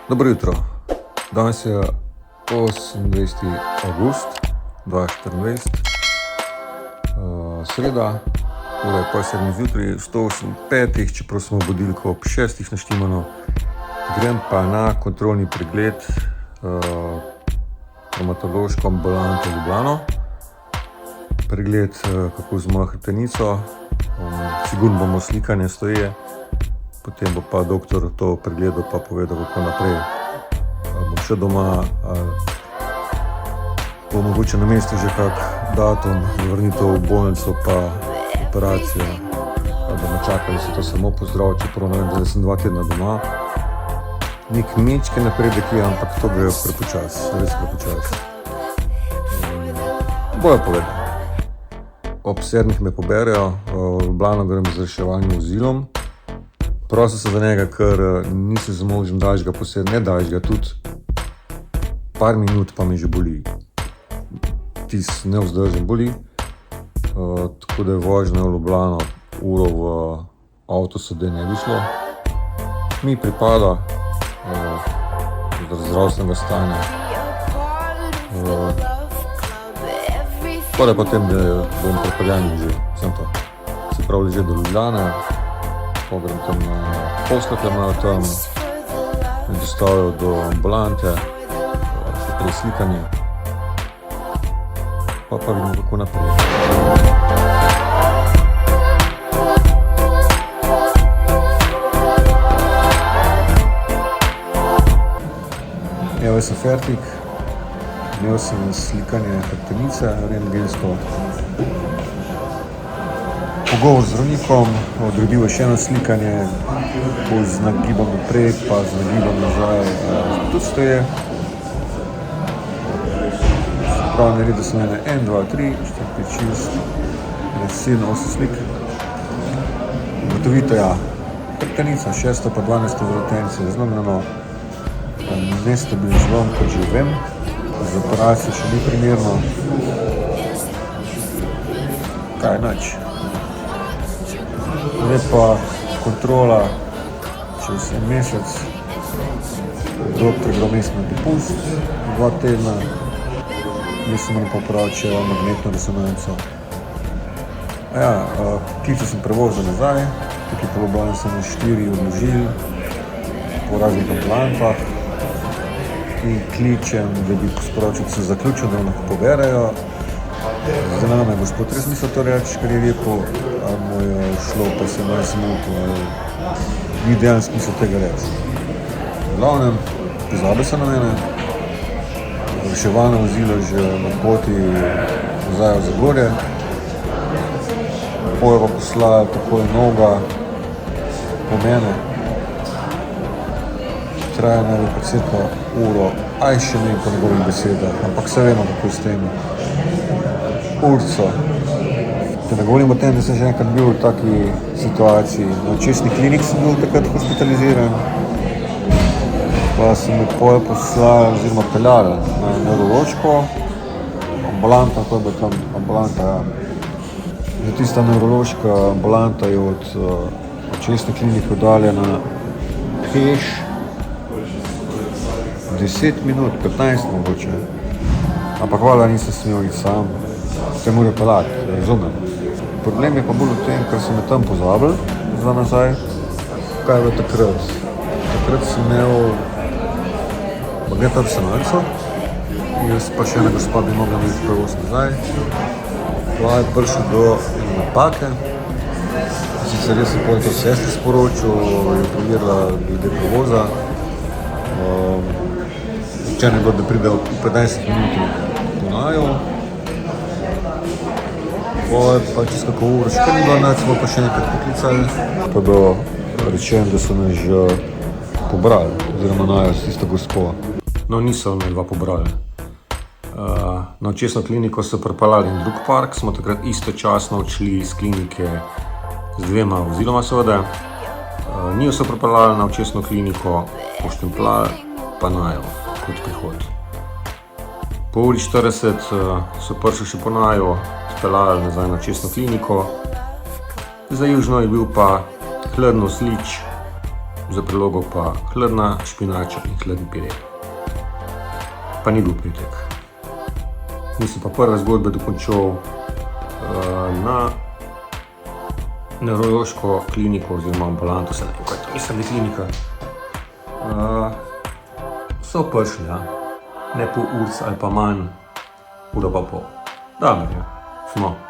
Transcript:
Dobro jutro. Danes je 28. avgust 2024, sreda, ura je pol 7 zjutraj, vstal sem 5, čeprav smo budilko ob 6 naštimano. Grem pa na kontrolni pregled traumatološko ambulanto Ljubljano. Pregled, kako z mojo hrbtenico, sigurno bomo slikanje stoje, potem bo pa doktor to pregledal pa povedal, kako naprej. Bom še doma, bo mogoče na mestu že kak datum, vrnitev v bolnico pa operacijo, da me čaka, da se to samo pozdrav, čeprav ne vem, da sem 2 tedna doma. Nek mečke napredek je, ampak to gre prepočas, res prepočas. Bojo povedal. Ob 7 me poberejo, v Ljubljano grem z reševalnim vozilom. Prosil sem za njega, ker nisem zmožen daljšega posebej, ne daljšega, tudi par minut pa me že boli. Tis nevzdržen boli, tako da je vožnja v Ljubljano uro v avto sedaj ne bi šlo. Mi pripada zdravstvenega stanja. Tako potem, da bom pripeljan že, sem to, se pravi že do Ljubljane, pogrem tam na poslat, imajo tam, me dostavijo do ambulante, še preslikanje, pa vidimo kako naprej. Evo, jaz sem fertik. Imel sem slikanje hrbtenice, rentgensko. Pogovor z zdravnikom, odredil je še eno slikanje, z nagibom naprej, pa z nagibom nazaj, tudi stoje. Prav naredil sem 1, 2, 3, 4, 5, 6, 7, 8 slik. Ugotovite, ja, hrbtenica, 6. pa 12. vrtenci, zlomljeno, nestabilen zlom, kot že vem. Z operacijo še ni primerno. Kaj nič. Zdaj pa kontrola čez en mesec. Doktor gre vmes na dopust, 2 tedna. Mislim, da pa popraviti še magnetno resonanco. Kličil sem prevozil nazaj, tukaj po Ljubljani sem 4 odložil po raznih ambulantah. In kličem, da bi sporočil, da se zaključil, da lahko poberejo. Zdaj nam je gospod res mislil to reči, kar je rekel, ali mu je šlo, pa se malo smotil, ali ni dejansko mislil tega reči. V glavnem, pozabil se na mene, reševalno vozilo že na poti nazaj v Zagorje. Poje pa poslala takoj noga po mene. Traja naj pa cirka uro, aj še ne po njegovih besedah, ampak se vemo, kako je s tem. Urco. Da ne govorim o tem, da sem že enkrat bil v taki situaciji. Na očesni klinik sem bil takrat hospitaliziran, pa sem me poje poslala oziroma peljala na nevrološko ambulanto, to je bila tam ambulanta. Tista nevrološka ambulanta je od očesne klinike oddaljena peš 10 minut, 15 mogoče. Ampak hvala, nisem smel iti sam, se mora pelati, razumem. Problem je pa bolj v tem, ker sem me tam pozabil za nazaj. Kaj je bilo takrat? Takrat sem imel magnetno resonanco, jaz pa še ena gospa bi mogla imeti prevoz nazaj. Pa je prišel do napake. Sicer res sem potem to sestri sporočil, je preverila glede prevoza. Če ne bo, da pride v 15 minuti do naju. Pa čez kako uro, še kar ni bilo nac, smo pa še nekaj poklicali. Pa bilo rečeno, da so me že pobrali, oziroma naju s tisto gospo. No, niso me dva pobrali. Na očesno kliniko so pripeljali en drug park, smo takrat istočasno odšli iz klinike z 2 voziloma seveda. Njiju so pripeljali na očesno kliniko, poštempljali pa naju kot prihod. Po uri 40 so prišli še po naju, speljali nazaj na očesno kliniko. Za južno je bil pa hladno slič, za prilogo pa hladna špinača in hladni pire. Pa ni bil petek. Nisem pa prve zgodbe dokončal na nevrološko kliniko oziroma ambulanto, se ne vem, kaj to mislim, da je klinika. So prišli, ja. Ne pol urca ali pa manj, ura pa pol. Dobro, ja. Smo.